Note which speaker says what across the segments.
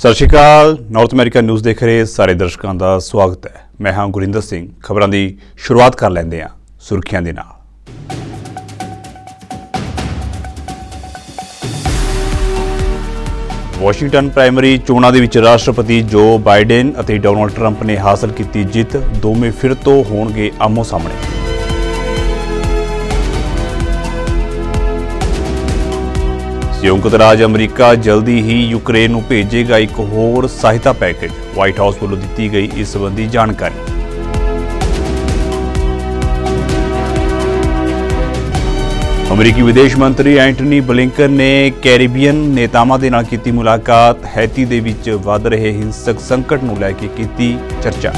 Speaker 1: ਸਤਿ ਸ਼੍ਰੀ ਅਕਾਲ। North America news ਦੇਖ ਰਹੇ ਸਾਰੇ ਦਰਸ਼ਕਾਂ ਦਾ ਸਵਾਗਤ ਹੈ। ਮੈਂ ਹਾਂ ਗੁਰਿੰਦਰ ਸਿੰਘ। ਖਬਰਾਂ ਦੀ ਸ਼ੁਰੂਆਤ ਕਰ ਲੈਂਦੇ ਹਾਂ ਸੁਰਖੀਆਂ ਦੇ ਨਾਲ। ਵਾਸ਼ਿੰਗਟਨ ਪ੍ਰਾਇਮਰੀ ਚੋਣਾਂ ਦੇ ਵਿੱਚ ਰਾਸ਼ਟਰਪਤੀ ਜੋ ਬਾਈਡਨ ਅਤੇ ਡੋਨਾਲਡ ਟਰੰਪ ਨੇ ਹਾਸਲ ਕੀਤੀ ਜਿੱਤ। ਦੋਵੇਂ ਫਿਰ ਤੋਂ ਹੋਣਗੇ ਆਮੋ ਸਾਹਮਣੇ। ਸੰਯੁਕਤ ਰਾਜ ਅਮਰੀਕਾ ਜਲਦੀ ਹੀ ਯੂਕਰੇਨ ਨੂੰ ਭੇਜੇਗਾ ਇੱਕ ਹੋਰ ਸਹਾਇਤਾ ਪੈਕੇਜ। ਵਾਈਟ ਹਾਊਸ ਵੱਲੋਂ ਦਿੱਤੀ ਗਈ ਇਸ ਸੰਬੰਧੀ ਜਾਣਕਾਰੀ। ਅਮਰੀਕੀ ਵਿਦੇਸ਼ ਮੰਤਰੀ ਐਂਟਨੀ ਬਲਿੰਕਨ ਨੇ ਕੈਰੀਬੀਅਨ ਨੇਤਾਵਾਂ ਦੇ ਨਾਲ ਕੀਤੀ ਮੁਲਾਕਾਤ। ਹੈਤੀ ਦੇ ਵਿੱਚ ਵੱਧ ਰਹੇ ਹਿੰਸਕ ਸੰਕਟ ਨੂੰ ਲੈ ਕੇ ਕੀਤੀ ਚਰਚਾ।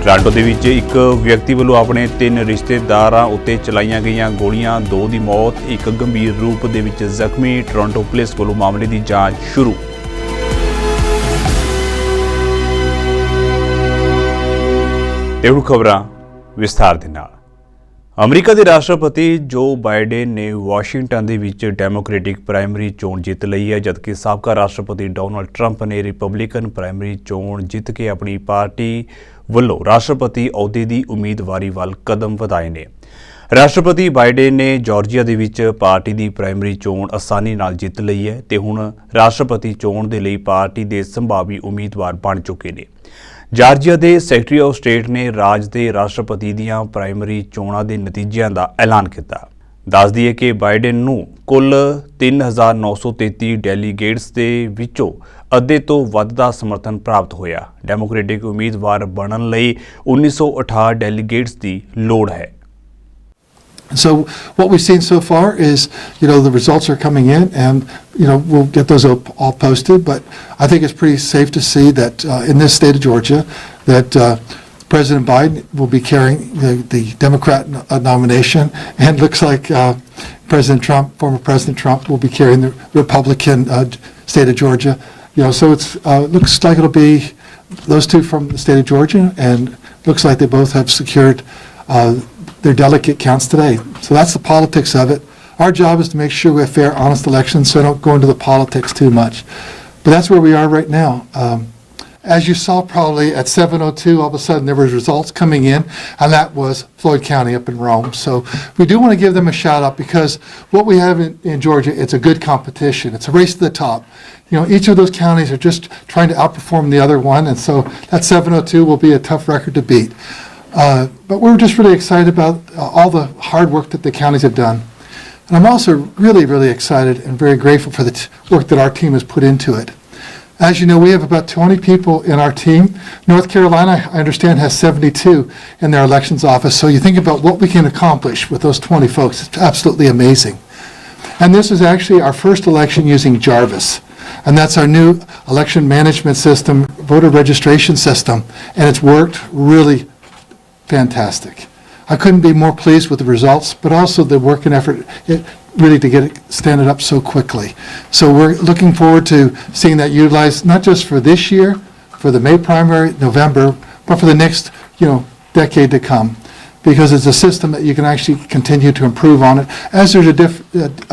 Speaker 1: ਟੋਰਾਂਟੋ ਦੇ ਵਿੱਚ ਇੱਕ ਵਿਅਕਤੀ ਵੱਲੋਂ ਆਪਣੇ 3 ਰਿਸ਼ਤੇਦਾਰਾਂ ਉੱਤੇ ਚਲਾਈਆਂ ਗਈਆਂ ਗੋਲੀਆਂ, 2 ਦੀ ਮੌਤ, ਇੱਕ ਗੰਭੀਰ ਰੂਪ ਦੇ ਵਿੱਚ ਜ਼ਖਮੀ। ਟੋਰਾਂਟੋ ਪੁਲਿਸ ਵੱਲੋਂ ਮਾਮਲੇ ਦੀ ਜਾਂਚ ਸ਼ੁਰੂ। ਤੇ ਹੁਣ ਖਬਰਾਂ ਵਿਸਥਾਰ ਦੇ ਨਾਲ। ਅਮਰੀਕਾ ਦੇ ਰਾਸ਼ਟਰਪਤੀ ਜੋ ਬਾਈਡਨ ਨੇ ਵਾਸ਼ਿੰਗਟਨ ਦੇ ਵਿੱਚ ਡੈਮੋਕ੍ਰੈਟਿਕ ਪ੍ਰਾਇਮਰੀ ਚੋਣ ਜਿੱਤ ਲਈ ਹੈ, ਜਦਕਿ ਸਾਬਕਾ ਰਾਸ਼ਟਰਪਤੀ ਡੋਨਾਲਡ ਟਰੰਪ ਨੇ ਰਿਪਬਲਿਕਨ ਪ੍ਰਾਇਮਰੀ ਚੋਣ ਜਿੱਤ ਕੇ ਆਪਣੀ ਪਾਰਟੀ ਵੱਲੋਂ ਰਾਸ਼ਟਰਪਤੀ ਅਹੁਦੇ ਦੀ ਉਮੀਦਵਾਰੀ ਵੱਲ ਕਦਮ ਵਧਾਏ ਨੇ। ਰਾਸ਼ਟਰਪਤੀ ਬਾਈਡਨ ਨੇ ਜਾਰਜੀਆ ਦੇ ਵਿੱਚ ਪਾਰਟੀ ਦੀ ਪ੍ਰਾਇਮਰੀ ਚੋਣ ਆਸਾਨੀ ਨਾਲ ਜਿੱਤ ਲਈ ਹੈ ਤੇ ਹੁਣ ਰਾਸ਼ਟਰਪਤੀ ਚੋਣ ਦੇ ਲਈ ਪਾਰਟੀ ਦੇ ਸੰਭਾਵੀ ਉਮੀਦਵਾਰ ਬਣ ਚੁੱਕੇ ਨੇ। ਜਾਰਜੀਆ ਦੇ ਸੈਕਟਰੀ ਆਫ ਸਟੇਟ ਨੇ ਰਾਜ ਦੇ ਰਾਸ਼ਟਰਪਤੀ ਦੀਆਂ ਪ੍ਰਾਇਮਰੀ ਚੋਣਾਂ ਦੇ ਨਤੀਜਿਆਂ ਦਾ ਐਲਾਨ ਕੀਤਾ। ਦੱਸ ਦਈਏ ਕਿ ਬਾਈਡਨ ਨੂੰ ਕੁੱਲ 3,933 ਡੈਲੀਗੇਟਸ ਦੇ ਵਿੱਚੋਂ ਅੱਧੇ ਤੋਂ ਵੱਧ ਦਾ ਸਮਰਥਨ ਪ੍ਰਾਪਤ ਹੋਇਆ। ਡੈਮੋਕ੍ਰੈਟਿਕ ਉਮੀਦਵਾਰ ਬਣਨ ਲਈ 1968 ਡੈਲੀਗੇਟਸ ਦੀ ਲੋੜ ਹੈ।
Speaker 2: So what we've seen so far is, the results are coming in, and we'll get those all posted. But I think it's pretty safe to see that in this state of Georgia, that President Biden will be carrying the Democrat nomination, and looks like former President Trump, will be carrying the Republican state of Georgia. So it's looks like it'll be those two from the state of Georgia, and looks like they both have secured their delegate counts today. So that's the politics of it. Our job is to make sure we have fair, honest elections, so I don't go into the politics too much. But that's where we are right now. As you saw probably at 7:02, all of a sudden there was results coming in, and that was Floyd County up in Rome. So we do want to give them a shout out, because what we have in Georgia, it's a good competition. It's a race to the top. Each of those counties are just trying to outperform the other one, and so that 702 will be a tough record to beat. But we're just really excited about all the hard work that the counties have done. And I'm also really, really excited and very grateful for the work that our team has put into it. As you know, we have about 20 people in our team. North Carolina, I understand, has 72 in their elections office. So you think about what we can accomplish with those 20 folks. It's absolutely amazing. And this is actually our first election using Jarvis. And that's our new election management system, voter registration system. And it's worked really fantastic. I couldn't be more pleased with the results, but also the work and effort really to get it standing up so quickly. So we're looking forward to seeing that utilized not just for this year, for the May primary, November, but for the next decade to come, because it's a system that you can actually continue to improve on it as there's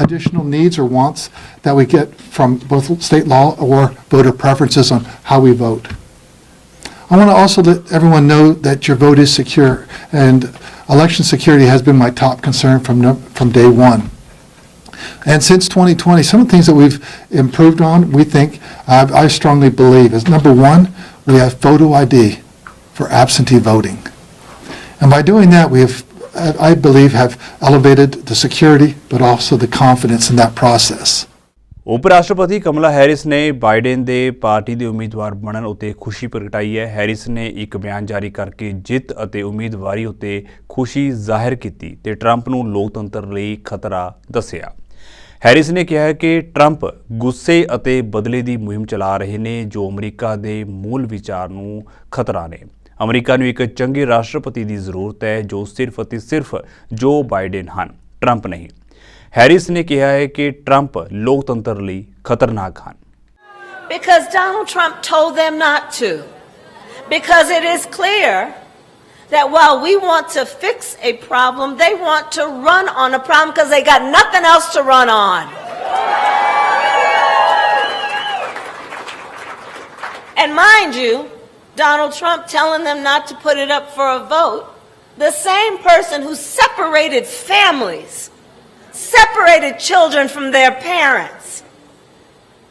Speaker 2: additional needs or wants that we get from both state law or voter preferences on how we vote. I want to also let everyone know that your vote is secure, and election security has been my top concern from day one. And since 2020, some of the things that we've improved on, we think, I strongly believe, is number one, we have photo ID for absentee voting. And by doing that, we have, I believe, have elevated the security, but also the confidence in that process.
Speaker 1: ਉਪ ਰਾਸ਼ਟਰਪਤੀ ਕਮਲਾ Harris ਨੇ Biden ਦੇ party ਦੇ ਉਮੀਦਵਾਰ ਬਣਨ ਉੱਤੇ ਖੁਸ਼ੀ ਪ੍ਰਗਟਾਈ ਹੈ। ਹੈਰਿਸ ਨੇ ਇੱਕ ਬਿਆਨ ਜਾਰੀ ਕਰਕੇ ਜਿੱਤ ਅਤੇ ਉਮੀਦਵਾਰੀ ਉੱਤੇ ਖੁਸ਼ੀ ਜ਼ਾਹਿਰ ਕੀਤੀ ਤੇ ਟਰੰਪ ਨੂੰ ਲੋਕਤੰਤਰ ਲਈ ਖਤਰਾ ਦੱਸਿਆ। ਹੈਰਿਸ ਨੇ ਕਿਹਾ ਕਿ ਟਰੰਪ ਗੁੱਸੇ ਅਤੇ ਬਦਲੇ ਦੀ ਮੁਹਿੰਮ ਚਲਾ ਰਹੇ ਨੇ, ਜੋ ਅਮਰੀਕਾ ਦੇ ਮੂਲ ਵਿਚਾਰ ਨੂੰ ਖਤਰਾ ਨੇ। ਅਮਰੀਕਾ ਨੂੰ ਇੱਕ ਚੰਗੇ ਰਾਸ਼ਟਰਪਤੀ ਦੀ ਜ਼ਰੂਰਤ ਹੈ ਜੋ ਸਿਰਫ ਅਤੇ ਸਿਰਫ ਜੋ ਬਾਈਡਨ ਹਨ, ਟਰੰਪ ਨਹੀਂ। हैरिस ने कहा है कि ट्रंप लोकतंत्र ਲਈ खतरनाक ਹਨ।
Speaker 3: Because Donald Trump told them not to. Because it is clear that while we want to fix a problem, they want to run on a problem because they got nothing else to run on. And mind you, Donald Trump telling them not to put it up for a vote, the same person who separated families, separated children from their parents,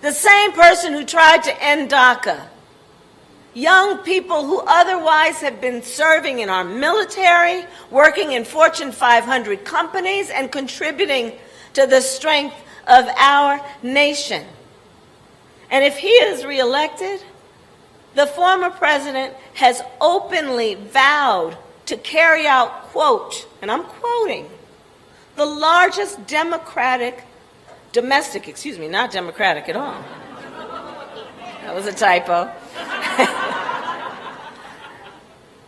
Speaker 3: the same person who tried to end DACA, young people who otherwise have been serving in our military, working in Fortune 500 companies, and contributing to the strength of our nation. And if he is reelected, the former president has openly vowed to carry out, quote, and I'm quoting, the largest not democratic at all. That was a typo.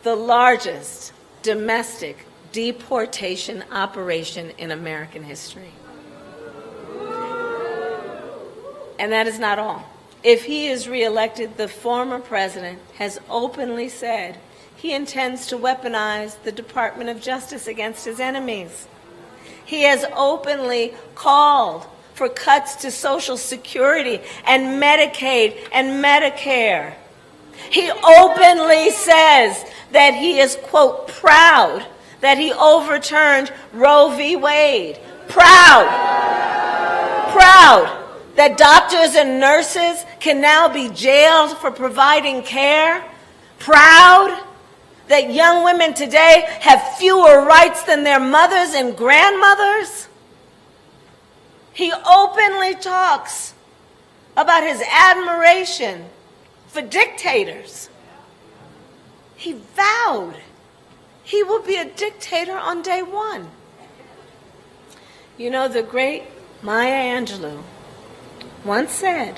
Speaker 3: The largest domestic deportation operation in American history. And that is not all. If he is reelected, the former president has openly said he intends to weaponize the Department of Justice against his enemies. He has openly called for cuts to Social Security and Medicaid and Medicare. He openly says that he is, quote, proud that he overturned Roe v. Wade. Proud that doctors and nurses can now be jailed for providing care. Proud that young women today have fewer rights than their mothers and grandmothers. He openly talks about his admiration for dictators. He vowed he will be a dictator on day one. You know, the great Maya Angelou once said,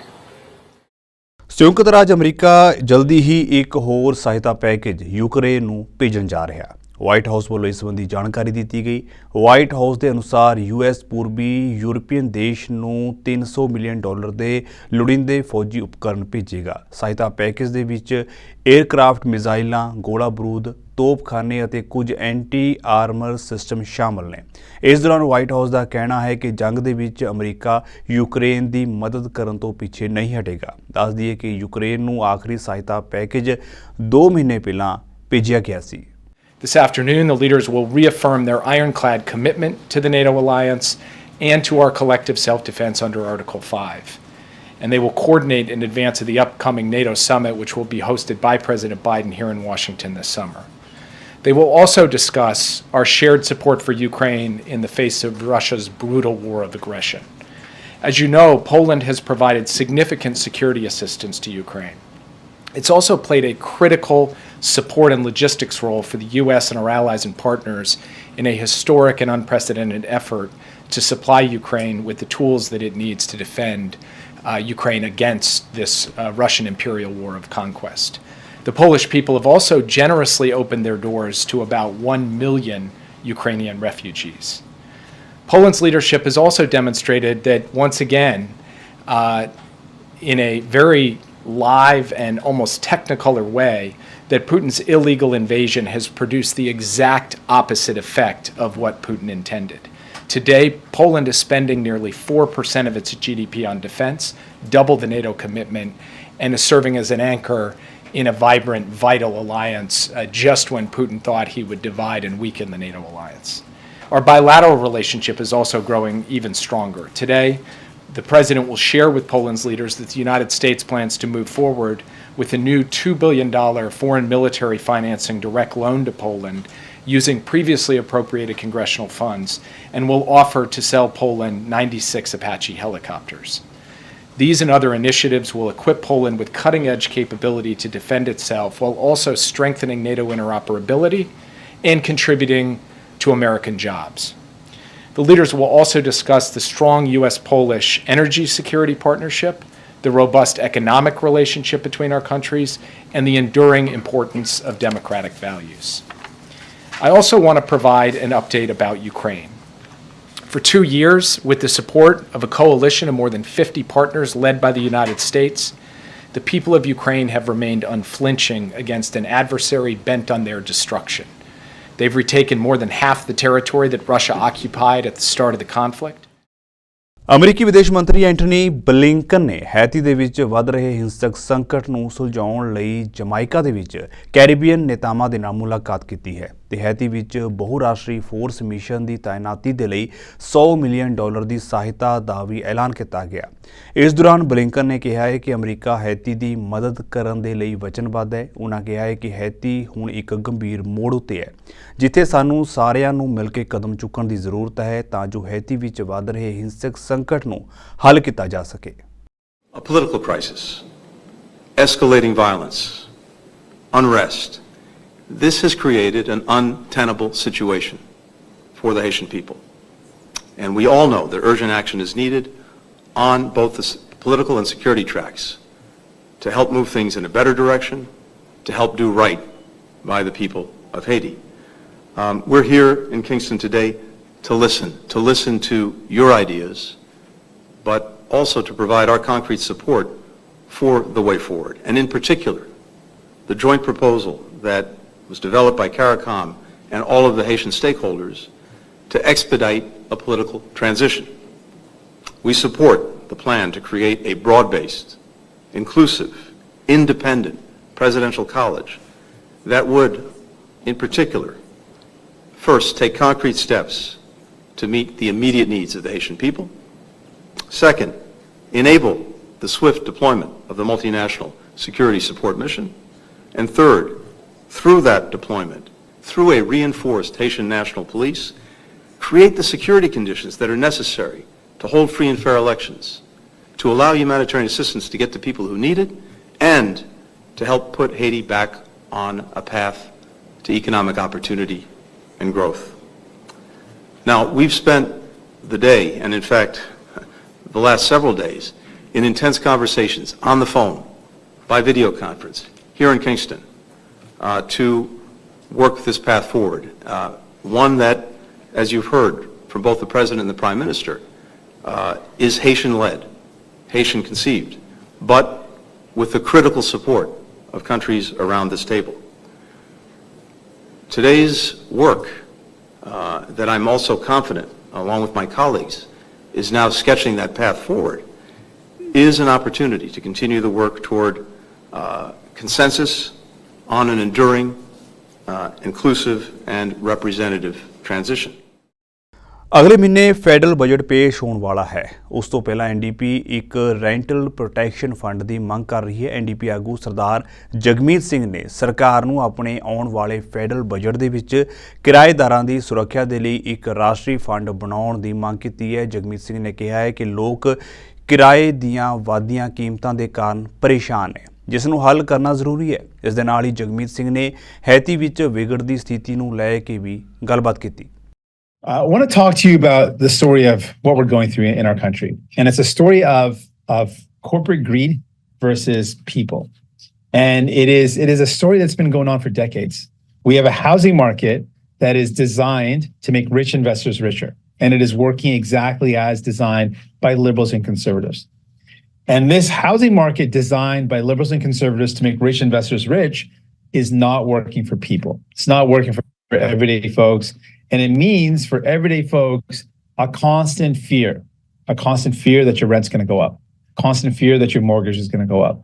Speaker 1: ਸੰਯੁਕਤ ਰਾਜ America ਜਲਦੀ ਹੀ ਇੱਕ ਹੋਰ ਸਹਾਇਤਾ package Ukraine ਨੂੰ ਭੇਜਣ ਜਾ ਰਿਹਾ ਹੈ। ਵਾਈਟ ਹਾਊਸ ਵੱਲੋਂ ਇਸ ਸੰਬੰਧੀ ਜਾਣਕਾਰੀ ਦਿੱਤੀ ਗਈ। ਵਾਈਟ ਹਾਊਸ ਦੇ ਅਨੁਸਾਰ ਯੂਐਸ ਪੂਰਬੀ ਯੂਰਪੀਅਨ ਦੇਸ਼ ਨੂੰ $300 ਮਿਲੀਅਨ ਦੇ ਲੋੜੀਂਦੇ ਫੌਜੀ ਉਪਕਰਨ ਭੇਜੇਗਾ। ਸਹਾਇਤਾ ਪੈਕੇਜ ਦੇ ਵਿੱਚ 에ਅਰਕ੍ਰਾਫਟ ਮਿਜ਼ਾਈਲਾਂ, ਗੋਲਾ ਬਰੂਦ, ਤੋਪਖਾਨੇ ਅਤੇ ਕੁਝ ਐਂਟੀ ਆਰਮਰ ਸਿਸਟਮ ਸ਼ਾਮਲ ਨੇ। ਇਸ ਦੌਰਾਨ ਵਾਈਟ ਹਾਊਸ ਦਾ ਕਹਿਣਾ ਹੈ ਕਿ ਜੰਗ ਦੇ ਵਿੱਚ ਅਮਰੀਕਾ ਯੂਕਰੇਨ ਦੀ ਮਦਦ ਕਰਨ ਤੋਂ ਪਿੱਛੇ ਨਹੀਂ ਹਟੇਗਾ। ਦੱਸ ਦਈਏ ਕਿ ਯੂਕਰੇਨ ਨੂੰ ਆਖਰੀ ਸਹਾਇਤਾ ਪੈਕੇਜ 2 ਮਹੀਨੇ ਪਹਿਲਾਂ ਭੇਜਿਆ ਗਿਆ ਸੀ।
Speaker 4: This afternoon, the leaders will reaffirm their ironclad commitment to the NATO alliance and to our collective self-defense under Article 5. And they will coordinate in advance of the upcoming NATO summit, which will be hosted by President Biden here in Washington this summer. They will also discuss our shared support for Ukraine in the face of Russia's brutal war of aggression. As you know, Poland has provided significant security assistance to Ukraine. It's also played a critical support and logistics role for the U.S. and our allies and partners in a historic and unprecedented effort to supply Ukraine with the tools that it needs to defend Ukraine against this Russian imperial war of conquest. The Polish people have also generously opened their doors to about 1 million Ukrainian refugees. Poland's leadership has also demonstrated that once again, in a very live and almost technicolor way, that Putin's illegal invasion has produced the exact opposite effect of what Putin intended. Today, Poland is spending nearly 4% of its GDP on defense, double the NATO commitment, and is serving as an anchor in a vibrant, vital alliance just when Putin thought he would divide and weaken the NATO alliance. Our bilateral relationship is also growing even stronger. Today, the President will share with Poland's leaders that the United States plans to move forward with a new $2 billion foreign military financing direct loan to Poland using previously appropriated congressional funds, and will offer to sell Poland 96 Apache helicopters. These and other initiatives will equip Poland with cutting-edge capability to defend itself while also strengthening NATO interoperability and contributing to American jobs. The leaders will also discuss the strong U.S.-Polish energy security partnership, the robust economic relationship between our countries, and the enduring importance of democratic values. I also want to provide an update about Ukraine. For 2 years, with the support of a coalition of more than 50 partners led by the United States, the people of Ukraine have remained unflinching against an adversary bent on their destruction. They've retaken more than half the territory that Russia occupied at the start of the conflict.
Speaker 1: ਅਮਰੀਕੀ ਵਿਦੇਸ਼ ਮੰਤਰੀ Antony Blinken ਨੇ Haiti ਦੇ ਵਿੱਚ ਵੱਧ ਰਹੇ ਹਿੰਸਕ ਸੰਕਟ ਨੂੰ ਸੁਲਝਾਉਣ ਲਈ ਜਮਾਇਕਾ ਦੇ ਵਿੱਚ ਕੈਰੀਬੀਅਨ ਨੇਤਾਵਾਂ ਦੇ ਨਾਲ ਮੁਲਾਕਾਤ ਕੀਤੀ ਹੈ ਤੇ ਹੈਤੀ ਵਿੱਚ ਬਹੁਰਾਸ਼ਟਰੀ ਫੋਰਸ ਮਿਸ਼ਨ ਦੀ ਤਾਇਨਾਤੀ ਦੇ ਲਈ $100 ਮਿਲੀਅਨ ਦੀ ਸਹਾਇਤਾ ਦਾ ਵੀ ਐਲਾਨ ਕੀਤਾ ਗਿਆ। ਇਸ ਦੌਰਾਨ ਬਲਿੰਕਨ ਨੇ ਕਿਹਾ ਹੈ ਕਿ ਅਮਰੀਕਾ ਹੈਤੀ ਦੀ ਮਦਦ ਕਰਨ ਦੇ ਲਈ ਵਚਨਬੱਧ ਹੈ। ਉਹਨਾਂ ਕਿਹਾ ਹੈ ਕਿ ਹੈਤੀ ਹੁਣ ਇੱਕ ਗੰਭੀਰ ਮੋੜ ਉੱਤੇ ਹੈ ਜਿੱਥੇ ਸਾਨੂੰ ਸਾਰਿਆਂ ਨੂੰ ਮਿਲ ਕੇ ਕਦਮ ਚੁੱਕਣ ਦੀ ਜ਼ਰੂਰਤ ਹੈ ਤਾਂ ਜੋ ਹੈਤੀ ਵਿੱਚ ਵੱਧ ਰਹੇ ਹਿੰਸਕ ਸੰਕਟ ਨੂੰ ਹੱਲ ਕੀਤਾ ਜਾ ਸਕੇ।
Speaker 5: A political crisis, escalating violence, unrest. This has created an untenable situation for the Haitian people. And we all know that urgent action is needed on both the political and security tracks to help move things in a better direction, to help do right by the people of Haiti. We're here in Kingston today to listen to your ideas, but also to provide our concrete support for the way forward. And in particular, the joint proposal that was developed by CARICOM and all of the Haitian stakeholders to expedite a political transition. We support the plan to create a broad-based, inclusive, independent presidential college that would, in particular, first take concrete steps to meet the immediate needs of the Haitian people. Second, enable the swift deployment of the multinational security support mission. And third, through that deployment, through a reinforced Haitian National Police, create the security conditions that are necessary to hold free and fair elections, to allow humanitarian assistance to get to people who need it, and to help put Haiti back on a path to economic opportunity and growth. Now, we've spent the day, and in fact, the last several days, in intense conversations on the phone, by video conference, here in Kingston, to work this path forward. One that, as you've heard from both the President and the Prime Minister, is Haitian-led, Haitian-conceived, but with the critical support of countries around this table. Today's work, that I'm also confident, along with my colleagues, is now sketching that path forward, is an opportunity to continue the work toward consensus on an enduring, inclusive and representative transition.
Speaker 1: ਅਗਲੇ ਮਹੀਨੇ federal budget ਪੇਸ਼ ਹੋਣ ਵਾਲਾ ਹੈ। ਉਸ ਤੋਂ ਪਹਿਲਾਂ NDP ਇੱਕ ਰੈਂਟਲ ਪ੍ਰੋਟੈਕਸ਼ਨ ਫੰਡ ਦੀ ਮੰਗ ਕਰ ਰਹੀ ਹੈ। ਐਨਡੀਪੀ ਆਗੂ ਸਰਦਾਰ ਜਗਮੀਤ ਸਿੰਘ ਨੇ ਸਰਕਾਰ ਨੂੰ ਆਪਣੇ ਆਉਣ ਵਾਲੇ ਫੈਡਰਲ ਬਜਟ ਦੇ ਵਿੱਚ ਕਿਰਾਏਦਾਰਾਂ ਦੀ ਸੁਰੱਖਿਆ ਦੇ ਲਈ ਇੱਕ ਰਾਸ਼ਟਰੀ ਫੰਡ ਬਣਾਉਣ ਦੀ ਮੰਗ ਕੀਤੀ ਹੈ। ਜਗਮੀਤ ਸਿੰਘ ਨੇ ਕਿਹਾ ਹੈ ਕਿ ਲੋਕ ਕਿਰਾਏ ਦੀਆਂ ਵਧਦੀਆਂ ਕੀਮਤਾਂ ਦੇ ਕਾਰਨ ਪਰੇਸ਼ਾਨ ਹੈ ਜਿਸ ਨੂੰ ਹੱਲ ਕਰਨਾ ਜ਼ਰੂਰੀ ਹੈ। ਇਸ ਦੇ ਨਾਲ ਹੀ ਜਗਮੀਤ ਸਿੰਘ ਨੇ ਹੈਤੀ ਵਿੱਚ ਵਿਗੜਦੀ ਸਥਿਤੀ ਨੂੰ ਲੈ ਕੇ ਵੀ ਗੱਲਬਾਤ ਕੀਤੀ।
Speaker 6: I want to talk to you about the story of what we're going through in our country. And it's a story of corporate greed versus people. And it is a story that's been going on for decades. We have a housing market that is designed to make rich investors richer. And it is working exactly as designed by liberals and conservatives. And this housing market designed by liberals and conservatives to make rich investors rich is not working for people. It's not working for everyday folks. And it means for everyday folks, a constant fear that your rent's going to go up, constant fear that your mortgage is going to go up,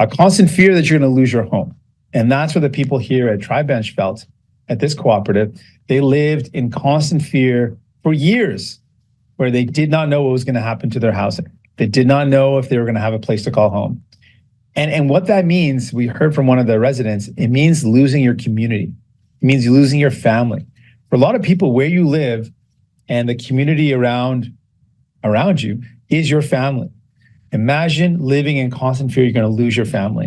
Speaker 6: a constant fear that you're going to lose your home. And that's what the people here at Tri-Bench felt at this cooperative. They lived in constant fear for years where they did not know what was going to happen to their housing. They did not know if they were going to have a place to call home. And what that means, we heard from one of the residents, it means losing your community. It means losing your family. For a lot of people, where you live and the community around you is your family. Imagine living in constant fear you're going to lose your family.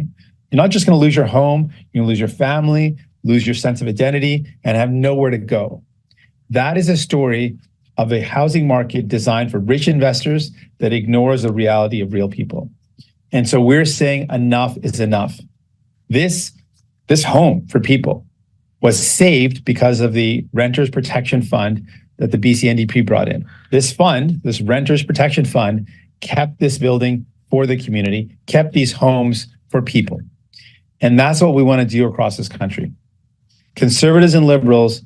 Speaker 6: You're not just going to lose your home, you're going to lose your family, lose your sense of identity, and have nowhere to go. That is a story of a housing market designed for rich investors that ignores the reality of real people. And so we're saying enough is enough. This home for people was saved because of the Renters Protection Fund that the BC NDP brought in. This fund, this Renters Protection Fund, kept this building for the community, kept these homes for people. And that's what we want to do across this country. Conservatives and liberals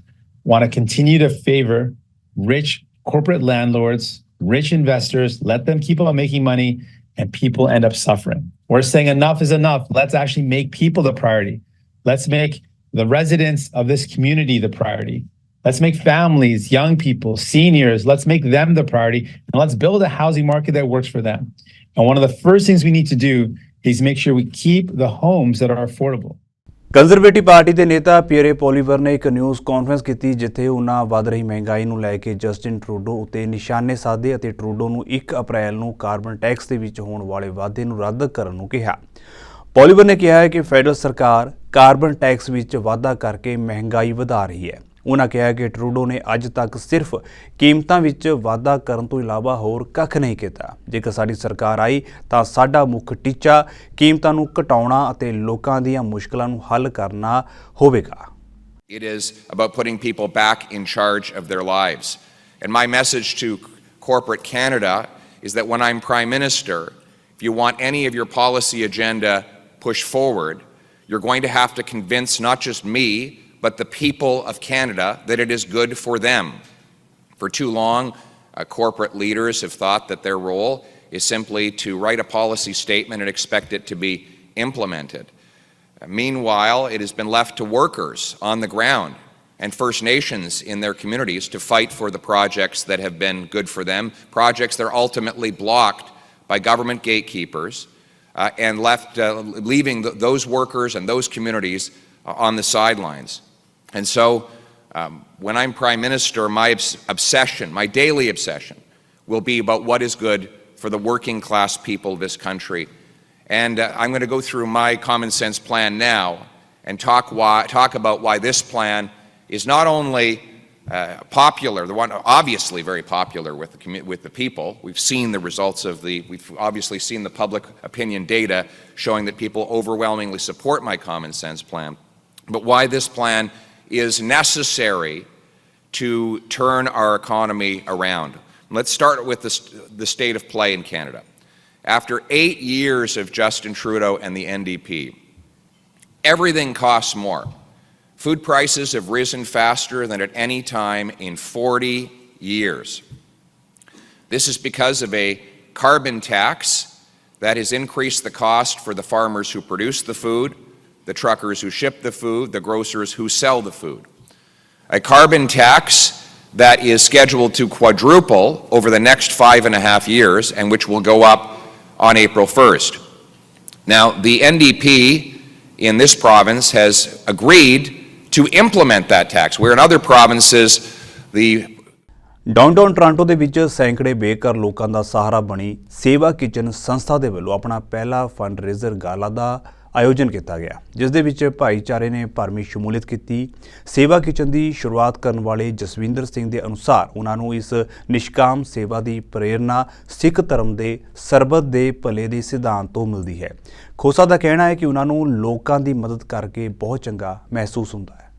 Speaker 6: want to continue to favor rich corporate landlords, rich investors, let them keep on making money, and people end up suffering. We're saying enough is enough. Let's actually make people the priority. Let's make the residents of this community the priority. Let's make families, young people, seniors, let's make them the priority, and let's build a housing market that works for them. And one of the first things we need to do is make sure we keep the homes that are affordable.
Speaker 1: Conservative party ਦੇ ਨੇਤਾ Pierre Poilievre ਨੇ ਇੱਕ news conference ਕੀਤੀ ਜਿੱਥੇ ਉਹਨਾਂ ਵੱਧ ਰਹੀ ਮਹਿੰਗਾਈ ਨੂੰ ਲੈ ਕੇ ਜਸਟਿਨ ਟਰੂਡੋ ਉੱਤੇ ਨਿਸ਼ਾਨੇ ਸਾਧੇ ਅਤੇ ਟਰੂਡੋ ਨੂੰ 1 ਅਪ੍ਰੈਲ ਨੂੰ ਕਾਰਬਨ ਟੈਕਸ ਦੇ ਵਿੱਚ ਹੋਣ ਵਾਲੇ ਵਾਧੇ ਨੂੰ ਰੱਦ ਕਰਨ ਨੂੰ ਕਿਹਾ। ਪੋਲੀਵਰ ਨੇ ਕਿਹਾ ਹੈ ਕਿ ਫੈਡਰਲ ਸਰਕਾਰ ਕਾਰਬਨ ਟੈਕਸ ਵਿੱਚ ਵਾਧਾ ਕਰਕੇ ਮਹਿੰਗਾਈ ਵਧਾ ਰਹੀ ਹੈ। ਉਹਨਾਂ ਕਿਹਾ ਕਿ ਟਰੂਡੋ ਨੇ ਅੱਜ ਤੱਕ ਸਿਰਫ ਕੀਮਤਾਂ ਵਿੱਚ ਵਾਧਾ ਕਰਨ ਤੋਂ ਇਲਾਵਾ ਹੋਰ ਕੱਖ ਨਹੀਂ ਕੀਤਾ। ਜੇਕਰ ਸਾਡੀ ਸਰਕਾਰ ਆਈ ਤਾਂ ਸਾਡਾ ਮੁੱਖ ਟੀਚਾ ਕੀਮਤਾਂ ਨੂੰ ਘਟਾਉਣਾ ਅਤੇ ਲੋਕਾਂ ਦੀਆਂ ਮੁਸ਼ਕਲਾਂ ਨੂੰ ਹੱਲ ਕਰਨਾ ਹੋਵੇਗਾ।
Speaker 7: It is about putting people back in charge of their lives. And my message to corporate Canada is that when I'm Prime Minister, if you want any of your policy agenda pushed forward, you're going to have to convince not just me, but the people of Canada that it is good for them. For too long, corporate leaders have thought that their role is simply to write a policy statement and expect it to be implemented. Meanwhile, it has been left to workers on the ground and First Nations in their communities to fight for the projects that have been good for them, projects that are ultimately blocked by government gatekeepers and leaving those workers and those communities on the sidelines. And so when I'm Prime Minister, my obsession, my daily obsession, will be about what is good for the working class people of this country. And I'm going to go through my common sense plan now and talk about why this plan is not only popular, the one obviously very popular with the people. We've seen the results we've obviously seen the public opinion data showing that people overwhelmingly support my common sense plan, but why this plan is necessary to turn our economy around. Let's start with the state of play in Canada. After 8 years of Justin Trudeau and the NDP, everything costs more. Food prices have risen faster than at any time in 40 years. This is because of a carbon tax that has increased the cost for the farmers who produce the food, the truckers who ship the food, the grocers who sell the food. A carbon tax that is scheduled to quadruple over the next 5.5 years and which will go up on April 1st. Now, the NDP in this province has agreed to implement that tax, where in other provinces the
Speaker 1: downtown Toronto ਦੇ ਵਿੱਚ ਸੈਂਕੜੇ ਬੇਘਰ ਲੋਕਾਂ ਦਾ ਸਹਾਰਾ ਬਣੀ ਸੇਵਾ kitchen ਸੰਸਥਾ ਦੇ ਵੱਲੋਂ ਆਪਣਾ ਪਹਿਲਾ ਫੰਡਰੇਜ਼ਰ ਗਾਲਾ ਦਾ ਆਯੋਜਨ ਕੀਤਾ ਗਿਆ, ਜਿਸ ਦੇ ਵਿੱਚ ਭਾਈਚਾਰੇ ਨੇ ਭਰਵੀਂ ਸ਼ਮੂਲੀਅਤ ਕੀਤੀ। ਸੇਵਾ ਕਿਚਨ ਦੀ ਸ਼ੁਰੂਆਤ ਕਰਨ ਵਾਲੇ ਜਸਵਿੰਦਰ ਸਿੰਘ ਦੇ ਅਨੁਸਾਰ ਉਹਨਾਂ ਨੂੰ ਇਸ ਨਿਸ਼ਕਾਮ ਸੇਵਾ ਦੀ ਪ੍ਰੇਰਨਾ ਸਿੱਖ ਧਰਮ ਦੇ ਸਰਬੱਤ ਦੇ ਭਲੇ ਦੇ ਸਿਧਾਂਤ ਤੋਂ ਮਿਲਦੀ ਹੈ। ਖੋਸਾ ਦਾ ਕਹਿਣਾ ਹੈ ਕਿ ਉਹਨਾਂ ਨੂੰ ਲੋਕਾਂ ਦੀ ਮਦਦ ਕਰਕੇ ਬਹੁਤ ਚੰਗਾ ਮਹਿਸੂਸ ਹੁੰਦਾ ਹੈ।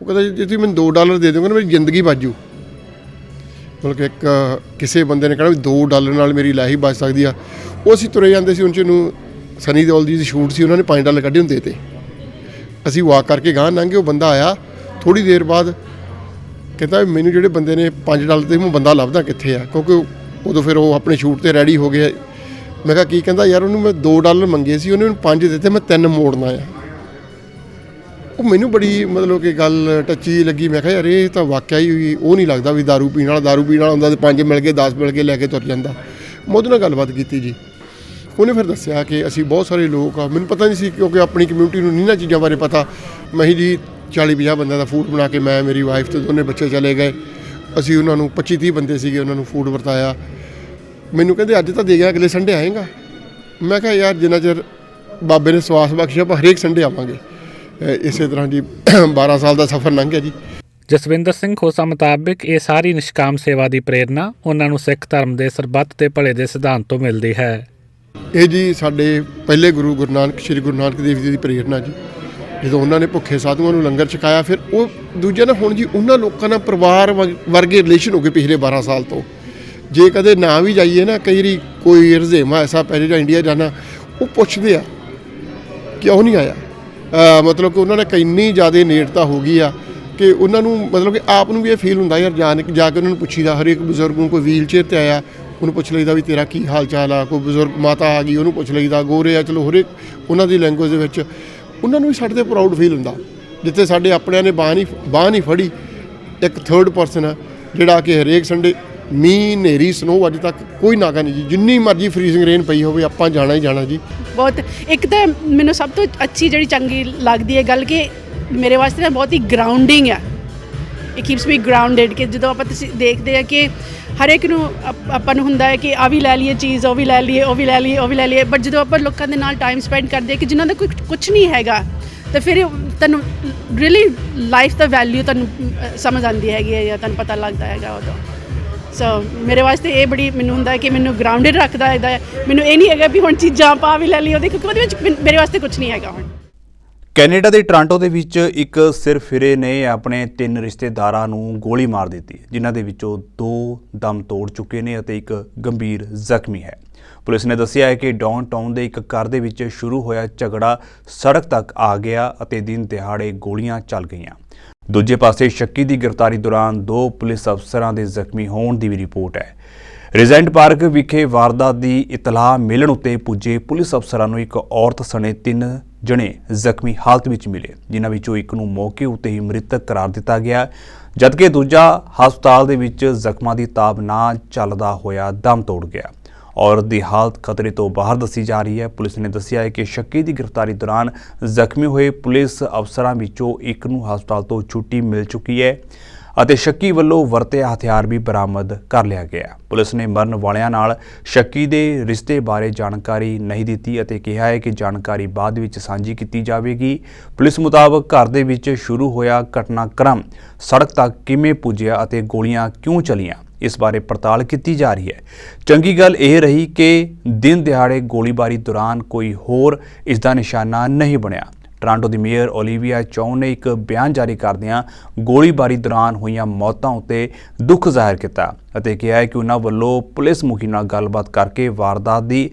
Speaker 8: ਉਹ ਕਹਿੰਦਾ ਜੇ ਤੁਸੀਂ ਮੈਨੂੰ $2 ਦੇ ਦਿਓਗੇ ਨਾ ਮੇਰੀ ਜ਼ਿੰਦਗੀ ਬਚ ਜੂ। ਮਤਲਬ ਕਿ ਇੱਕ ਕਿਸੇ ਬੰਦੇ ਨੇ ਕਹਿਣਾ ਵੀ $2 ਨਾਲ ਮੇਰੀ ਲਾਈਫ ਬਚ ਸਕਦੀ ਆ। ਉਹ ਅਸੀਂ ਤੁਰੇ ਜਾਂਦੇ ਸੀ, ਉਹਨਾਂ 'ਚ ਨੂੰ ਸਨੀ ਦਿਓਲ ਦੀ ਸ਼ੂਟ ਸੀ, ਉਹਨਾਂ ਨੇ $5 ਕੱਢੇ ਹੁੰਦੇ ਤੇ ਅਸੀਂ ਵਾਕ ਕਰਕੇ ਗਾਂਹ ਲੰਘੇ। ਉਹ ਬੰਦਾ ਆਇਆ ਥੋੜ੍ਹੀ ਦੇਰ ਬਾਅਦ, ਕਹਿੰਦਾ ਮੈਨੂੰ ਜਿਹੜੇ ਬੰਦੇ ਨੇ $5 ਤੇ ਮੈਂ ਬੰਦਾ ਲੱਭਦਾ ਕਿੱਥੇ ਆ, ਕਿਉਂਕਿ ਉਦੋਂ ਫਿਰ ਉਹ ਆਪਣੇ ਸ਼ੂਟ 'ਤੇ ਰੈਡੀ ਹੋ ਗਏ। ਮੈਂ ਕਿਹਾ ਕੀ? ਕਹਿੰਦਾ ਯਾਰ ਉਹਨੂੰ ਮੈਂ $2 ਮੰਗੇ ਸੀ, ਉਹਨੇ ਮੈਨੂੰ 5 ਦਿੱਤੇ, ਮੈਂ 3 ਮੋੜਨਾ ਆ। ਉਹ ਮੈਨੂੰ ਬੜੀ ਮਤਲਬ ਕਿ ਗੱਲ ਟੱਚੀ ਲੱਗੀ। ਮੈਂ ਕਿਹਾ ਯਾਰ ਇਹ ਤਾਂ ਵਾਕਿਆ ਹੀ ਉਹ ਨਹੀਂ ਲੱਗਦਾ ਵੀ ਦਾਰੂ ਪੀਣ ਵਾਲਾ ਹੁੰਦਾ ਤੇ 5 ਮਿਲ ਗਏ 10 ਮਿਲ ਕੇ ਲੈ ਕੇ ਤੁਰ ਜਾਂਦਾ। ਮੈਂ ਉਹਦੇ ਨਾਲ ਗੱਲਬਾਤ ਕੀਤੀ ਜੀ। ਉਹਨੇ ਫਿਰ ਦੱਸਿਆ ਕਿ ਅਸੀਂ ਬਹੁਤ ਸਾਰੇ ਲੋਕ ਆ, ਮੈਨੂੰ ਪਤਾ ਨਹੀਂ ਸੀ ਕਿਉਂਕਿ ਆਪਣੀ ਕਮਿਊਨਿਟੀ ਨੂੰ ਨਹੀਂ ਨਾ ਚੀਜ਼ਾਂ ਬਾਰੇ ਪਤਾ। ਮੈਂ ਜੀ 40-50 ਬੰਦਿਆਂ ਦਾ ਫੂਡ ਬਣਾ ਕੇ ਮੈਂ, ਮੇਰੀ ਵਾਈਫ ਤੇ ਦੋਨੇ ਬੱਚੇ ਚਲੇ ਗਏ। ਅਸੀਂ ਉਹਨਾਂ ਨੂੰ 25-30 ਬੰਦੇ ਸੀਗੇ, ਉਹਨਾਂ ਨੂੰ ਫੂਡ ਵਰਤਾਇਆ। ਮੈਨੂੰ ਕਹਿੰਦੇ ਅੱਜ ਤਾਂ ਦੇ ਗਿਆ, ਅਗਲੇ ਸੰਡੇ ਆਏਗਾ। ਮੈਂ ਕਿਹਾ ਯਾਰ ਜਿੰਨਾ ਚਿਰ ਬਾਬੇ ਨੇ ਸਵਾਸ ਬਖਸ਼ਿਆ ਆਪਾਂ ਹਰੇਕ ਸੰਡੇ ਆਵਾਂਗੇ। ਇਸੇ ਤਰ੍ਹਾਂ ਜੀ 12 ਸਾਲ ਦਾ ਸਫ਼ਰ ਲੰਘ ਗਿਆ ਜੀ।
Speaker 9: ਜਸਵਿੰਦਰ ਸਿੰਘ ਖੋਸਾ ਮੁਤਾਬਿਕ ਇਹ ਸਾਰੀ ਨਿਸ਼ਕਾਮ ਸੇਵਾ ਦੀ ਪ੍ਰੇਰਨਾ ਉਹਨਾਂ ਨੂੰ ਸਿੱਖ ਧਰਮ ਦੇ ਸਰਬੱਤ ਤੇ ਭਲੇ ਦੇ ਸਿਧਾਂਤ ਤੋਂ ਮਿਲਦੀ ਹੈ।
Speaker 8: ਇਹ ਜੀ ਸਾਡੇ ਪਹਿਲੇ ਗੁਰੂ ਸ਼੍ਰੀ ਗੁਰੂ ਨਾਨਕ ਦੇਵ ਜੀ ਦੀ ਪ੍ਰੇਰਨਾ ਜੀ। ਜਦੋਂ ਉਹਨਾਂ ਨੇ ਭੁੱਖੇ ਸਾਧੂਆਂ ਨੂੰ ਲੰਗਰ ਛਕਾਇਆ, ਫਿਰ ਉਹ ਦੂਜੇ ਨਾ ਹੁਣ ਜੀ ਉਹਨਾਂ ਲੋਕਾਂ ਨਾਲ ਪਰਿਵਾਰ ਵਰਗੇ ਰਿਲੇਸ਼ਨ ਹੋ ਗਏ ਪਿਛਲੇ 12 ਸਾਲ ਤੋਂ। ਜੇ ਕਦੇ ਨਾ ਵੀ ਜਾਈਏ ਨਾ, ਕਈ ਵਾਰੀ ਕੋਈ ਰੁਝੇਵਾਂ ਐਸਾ ਪੈ ਜਾਏ, ਇੰਡੀਆ ਜਾਣਾ, ਉਹ ਪੁੱਛਦੇ ਆ ਕਿਉਂ ਨਹੀਂ ਆਇਆ। ਮਤਲਬ ਕਿ ਉਹਨਾਂ ਨੇ ਇੰਨੀ ਜ਼ਿਆਦਾ ਨੇੜਤਾ ਹੋ ਗਈ ਆ। ਕਿ ਉਹਨਾਂ ਨੂੰ ਮਤਲਬ ਕਿ ਆਪ ਨੂੰ ਵੀ ਇਹ ਫੀਲ ਹੁੰਦਾ ਯਾਰ ਜਾ ਕੇ ਉਹਨਾਂ ਨੂੰ ਪੁੱਛੀਦਾ, ਹਰੇਕ ਬਜ਼ੁਰਗ ਨੂੰ ਕੋਈ ਵੀਲ ਚੇਅਰ 'ਤੇ ਆਇਆ ਉਹਨੂੰ ਪੁੱਛ ਲਈਦਾ ਵੀ ਤੇਰਾ ਕੀ ਹਾਲ ਚਾਲ ਆ, ਕੋਈ ਬਜ਼ੁਰਗ ਮਾਤਾ ਆ ਗਈ ਉਹਨੂੰ ਪੁੱਛ ਲਈਦਾ, ਗੋਰੇ ਆ ਚਲੋ ਹਰੇਕ ਉਹਨਾਂ ਦੀ ਲੈਂਗੁਏਜ ਦੇ ਵਿੱਚ ਉਹਨਾਂ ਨੂੰ ਵੀ ਸਾਡੇ 'ਤੇ ਪ੍ਰਾਊਡ ਫੀਲ ਹੁੰਦਾ। ਜਿੱਥੇ ਸਾਡੇ ਆਪਣਿਆਂ ਨੇ ਬਾਂਹ ਨਹੀਂ ਫੜੀ, ਇੱਕ ਥਰਡ ਪਰਸਨ ਆ ਜਿਹੜਾ ਕਿ ਹਰੇਕ ਸੰਡੇ ਮੀਂਹ ਹਨੇਰੀ ਸਨੋ ਅੱਜ ਤੱਕ ਕੋਈ ਨਾਗਾ ਨਹੀਂ ਜੀ, ਜਿੰਨੀ ਮਰਜ਼ੀ ਫਰੀਜ਼ਿੰਗ ਰੇਨ ਪਈ ਹੋਵੇ ਆਪਾਂ ਜਾਣਾ ਹੀ ਜਾਣਾ ਜੀ।
Speaker 10: ਬਹੁਤ ਇੱਕ ਤਾਂ ਮੈਨੂੰ ਸਭ ਤੋਂ ਅੱਛੀ ਜਿਹੜੀ ਚੰਗੀ ਲੱਗਦੀ ਹੈ ਗੱਲ ਕਿ ਮੇਰੇ ਵਾਸਤੇ ਨਾ ਬਹੁਤ ਹੀ ਗਰਾਊਂਡਿੰਗ ਆ, ਇਟ ਕੀਪਸ ਮੀ ਗਰਾਊਂਡਡ ਕਿ ਜਦੋਂ ਆਪਾਂ ਤੁਸੀਂ ਦੇਖਦੇ ਆ ਕਿ ਹਰ ਇੱਕ ਨੂੰ ਆਪਾਂ ਨੂੰ ਹੁੰਦਾ ਹੈ ਕਿ ਆ ਵੀ ਲੈ ਲਈਏ ਚੀਜ਼, ਉਹ ਵੀ ਲੈ ਲਈਏ, ਉਹ ਵੀ ਲੈ ਲਈਏ, ਉਹ ਵੀ ਲੈ ਲਈਏ, ਬਟ ਜਦੋਂ ਆਪਾਂ ਲੋਕਾਂ ਦੇ ਨਾਲ ਟਾਈਮ ਸਪੈਂਡ ਕਰਦੇ ਕਿ ਜਿਨ੍ਹਾਂ ਦਾ ਕੋਈ ਕੁਛ ਨਹੀਂ ਹੈਗਾ ਤਾਂ ਫਿਰ ਤੁਹਾਨੂੰ ਰੀਅਲੀ ਲਾਈਫ ਦਾ ਵੈਲਿਊ ਤੁਹਾਨੂੰ ਸਮਝ ਆਉਂਦੀ ਹੈਗੀ ਹੈ ਜਾਂ ਤੁਹਾਨੂੰ ਪਤਾ ਲੱਗਦਾ ਹੈਗਾ ਉਦੋਂ। ਸੋ ਮੇਰੇ ਵਾਸਤੇ ਇਹ ਬੜੀ ਮੈਨੂੰ ਹੁੰਦਾ ਕਿ ਮੈਨੂੰ ਗਰਾਊਂਡਡ ਰੱਖਦਾ ਹੈਗਾ, ਮੈਨੂੰ ਇਹ ਨਹੀਂ ਹੈਗਾ ਵੀ ਹੁਣ ਚੀਜ਼ਾਂ ਪਾ ਵੀ ਲੈ ਲਈ ਉਹਦੇ, ਕਿਉਂਕਿ ਉਹਦੇ ਵਿੱਚ ਮੇਰੇ ਵਾਸਤੇ ਕੁਛ ਨਹੀਂ ਹੈਗਾ ਹੁਣ।
Speaker 1: ਕੈਨੇਡਾ ਦੇ ਟੋਰਾਂਟੋ ਦੇ ਵਿੱਚ ਇੱਕ ਸਿਰ ਫਿਰੇ ਨੇ ਆਪਣੇ 3 ਰਿਸ਼ਤੇਦਾਰਾਂ ਨੂੰ ਗੋਲੀ ਮਾਰ ਦਿੱਤੀ, ਜਿਨ੍ਹਾਂ ਦੇ ਵਿੱਚੋਂ 2 ਦਮ ਤੋੜ ਚੁੱਕੇ ਨੇ ਅਤੇ ਇੱਕ ਗੰਭੀਰ ਜ਼ਖਮੀ ਹੈ। ਪੁਲਿਸ ਨੇ ਦੱਸਿਆ ਹੈ ਕਿ ਡਾਊਨਟਾਊਨ ਦੇ ਇੱਕ ਘਰ ਦੇ ਵਿੱਚ ਸ਼ੁਰੂ ਹੋਇਆ ਝਗੜਾ ਸੜਕ ਤੱਕ ਆ ਗਿਆ ਅਤੇ ਦਿਨ ਦਿਹਾੜੇ ਗੋਲੀਆਂ ਚੱਲ ਗਈਆਂ। ਦੂਜੇ ਪਾਸੇ ਸ਼ੱਕੀ ਦੀ ਗ੍ਰਿਫਤਾਰੀ ਦੌਰਾਨ 2 ਪੁਲਿਸ ਅਫਸਰਾਂ ਦੇ ਜ਼ਖਮੀ ਹੋਣ ਦੀ ਵੀ ਰਿਪੋਰਟ ਹੈ। ਰਿਜ਼ੈਂਟ ਪਾਰਕ ਵਿਖੇ ਵਾਰਦਾਤ ਦੀ ਇਤਲਾਹ ਮਿਲਣ ਉੱਤੇ ਪੁੱਜੇ ਪੁਲਿਸ ਅਫਸਰਾਂ ਨੂੰ ਇੱਕ ਔਰਤ ਸਣੇ 3 ਜਣੇ ਜ਼ਖਮੀ ਹਾਲਤ ਵਿੱਚ ਮਿਲੇ, ਜਿਨ੍ਹਾਂ ਵਿੱਚੋਂ ਇੱਕ ਨੂੰ ਮੌਕੇ ਉੱਤੇ ਹੀ ਮ੍ਰਿਤਕ ਕਰਾਰ ਦਿੱਤਾ ਗਿਆ, ਜਦਕਿ ਦੂਜਾ ਹਸਪਤਾਲ ਦੇ ਵਿੱਚ ਜ਼ਖਮਾਂ ਦੀ ਤਾਬ ਨਾ ਚੱਲਦਾ ਹੋਇਆ ਦਮ ਤੋੜ ਗਿਆ। ਔਰਤ ਦੀ ਹਾਲਤ ਖਤਰੇ ਤੋਂ ਬਾਹਰ ਦੱਸੀ ਜਾ ਰਹੀ ਹੈ। ਪੁਲਿਸ ਨੇ ਦੱਸਿਆ ਹੈ ਕਿ ਸ਼ੱਕੀ ਦੀ ਗ੍ਰਿਫਤਾਰੀ ਦੌਰਾਨ ਜ਼ਖਮੀ ਹੋਏ ਪੁਲਿਸ ਅਫਸਰਾਂ ਵਿੱਚੋਂ ਇੱਕ ਨੂੰ ਹਸਪਤਾਲ ਤੋਂ ਛੁੱਟੀ ਮਿਲ ਚੁੱਕੀ ਹੈ ਅਤੇ ਸ਼ੱਕੀ ਵੱਲੋਂ ਵਰਤਿਆ ਹਥਿਆਰ ਵੀ ਬਰਾਮਦ ਕਰ ਲਿਆ ਗਿਆ। ਪੁਲਿਸ ਨੇ ਮਰਨ ਵਾਲਿਆਂ ਨਾਲ ਸ਼ੱਕੀ ਦੇ ਰਿਸ਼ਤੇ ਬਾਰੇ ਜਾਣਕਾਰੀ ਨਹੀਂ ਦਿੱਤੀ ਅਤੇ ਕਿਹਾ ਹੈ ਕਿ ਜਾਣਕਾਰੀ ਬਾਅਦ ਵਿੱਚ ਸਾਂਝੀ ਕੀਤੀ ਜਾਵੇਗੀ। ਪੁਲਿਸ ਮੁਤਾਬਕ ਘਰ ਦੇ ਵਿੱਚ ਸ਼ੁਰੂ ਹੋਇਆ ਘਟਨਾਕ੍ਰਮ ਸੜਕ ਤੱਕ ਕਿਵੇਂ ਪੁੱਜਿਆ ਅਤੇ ਗੋਲੀਆਂ ਕਿਉਂ ਚੱਲੀਆਂ, ਇਸ ਬਾਰੇ ਪੜਤਾਲ ਕੀਤੀ ਜਾ ਰਹੀ ਹੈ। ਚੰਗੀ ਗੱਲ ਇਹ ਰਹੀ ਕਿ ਦਿਨ ਦਿਹਾੜੇ ਗੋਲੀਬਾਰੀ ਦੌਰਾਨ ਕੋਈ ਹੋਰ ਇਸ ਦਾ ਨਿਸ਼ਾਨਾ ਨਹੀਂ ਬਣਿਆ। ਟੋਰਾਂਟੋ ਦੀ ਮੇਅਰ ਓਲੀਵੀਆ ਚੌਨ ਨੇ ਇੱਕ ਬਿਆਨ ਜਾਰੀ ਕਰਦਿਆਂ ਗੋਲੀਬਾਰੀ ਦੌਰਾਨ ਹੋਈਆਂ ਮੌਤਾਂ ਉੱਤੇ ਦੁੱਖ ਜ਼ਾਹਿਰ ਕੀਤਾ ਅਤੇ ਕਿਹਾ ਹੈ ਕਿ ਉਹਨਾਂ ਵੱਲੋਂ ਪੁਲਿਸ ਮੁਖੀ ਨਾਲ ਗੱਲਬਾਤ ਕਰਕੇ ਵਾਰਦਾਤ ਦੀ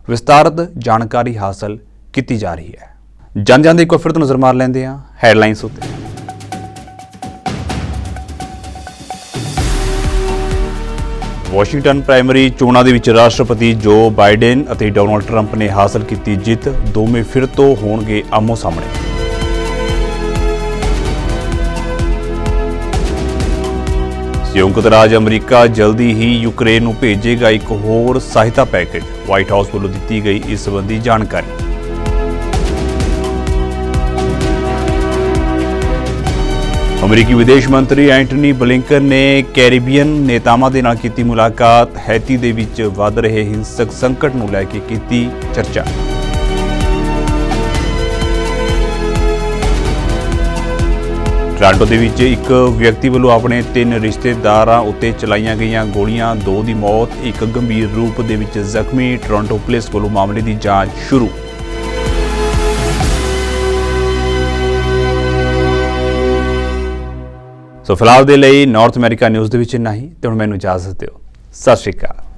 Speaker 1: ਵਿਸਤਾਰਤ ਜਾਣਕਾਰੀ ਹਾਸਲ ਕੀਤੀ ਜਾ ਰਹੀ ਹੈ। ਜਾਂਦੇ ਇੱਕ ਵਾਰ ਫਿਰ ਤੋਂ ਨਜ਼ਰ ਮਾਰ ਲੈਂਦੇ ਹਾਂ ਹੈਡਲਾਈਨਸ ਉੱਤੇ। ਵਾਸ਼ਿੰਗਟਨ ਪ੍ਰਾਇਮਰੀ ਚੋਣਾਂ ਦੇ ਵਿੱਚ ਰਾਸ਼ਟਰਪਤੀ ਜੋ ਬਾਈਡਨ ਅਤੇ ਡੋਨਾਲਡ ਟਰੰਪ ਨੇ ਹਾਸਲ ਕੀਤੀ ਜਿੱਤ, ਦੋਵੇਂ ਫਿਰ ਤੋਂ ਹੋਣਗੇ ਆਮੋ ਸਾਹਮਣੇ। ਸੰਯੁਕਤ ਰਾਜ ਅਮਰੀਕਾ ਜਲਦੀ ਹੀ ਯੂਕਰੇਨ ਨੂੰ ਭੇਜੇਗਾ ਇੱਕ ਹੋਰ ਸਹਾਇਤਾ ਪੈਕੇਜ, ਵਾਈਟ ਹਾਊਸ ਵੱਲੋਂ ਦਿੱਤੀ ਗਈ ਇਸ ਸੰਬੰਧੀ ਜਾਣਕਾਰੀ। ਅਮਰੀਕੀ ਵਿਦੇਸ਼ ਮੰਤਰੀ ਐਂਟਨੀ ਬਲਿੰਕਨ ਨੇ ਕੈਰੀਬੀਅਨ ਨੇਤਾਵਾਂ ਦੇ ਨਾਲ ਕੀਤੀ ਮੁਲਾਕਾਤ, ਹੈਤੀ ਦੇ ਵਿੱਚ ਵੱਧ ਰਹੇ ਹਿੰਸਕ ਸੰਕਟ ਨੂੰ ਲੈ ਕੇ ਕੀਤੀ ਚਰਚਾ। ਟੋਰਾਂਟੋ ਦੇ ਵਿੱਚ ਇੱਕ ਵਿਅਕਤੀ ਵੱਲੋਂ ਆਪਣੇ 3 ਰਿਸ਼ਤੇਦਾਰਾਂ ਉੱਤੇ ਚਲਾਈਆਂ ਗਈਆਂ ਗੋਲੀਆਂ, 2 ਦੀ ਮੌਤ, ਇੱਕ ਗੰਭੀਰ ਰੂਪ ਦੇ ਵਿੱਚ ਜ਼ਖਮੀ। ਟੋਰਾਂਟੋ ਪੁਲਿਸ ਵੱਲੋਂ ਮਾਮਲੇ ਦੀ ਜਾਂਚ ਸ਼ੁਰੂ। ਸੋ ਫਿਲਹਾਲ ਦੇ ਲਈ ਨਾਰਥ ਅਮਰੀਕਾ ਨਿਊਜ਼ ਦੇ ਵਿੱਚ ਇੰਨਾ ਹੀ, ਤੇ ਹੁਣ ਮੈਨੂੰ ਇਜਾਜ਼ਤ ਦਿਓ। ਸਤਿ ਸ਼੍ਰੀ ਅਕਾਲ।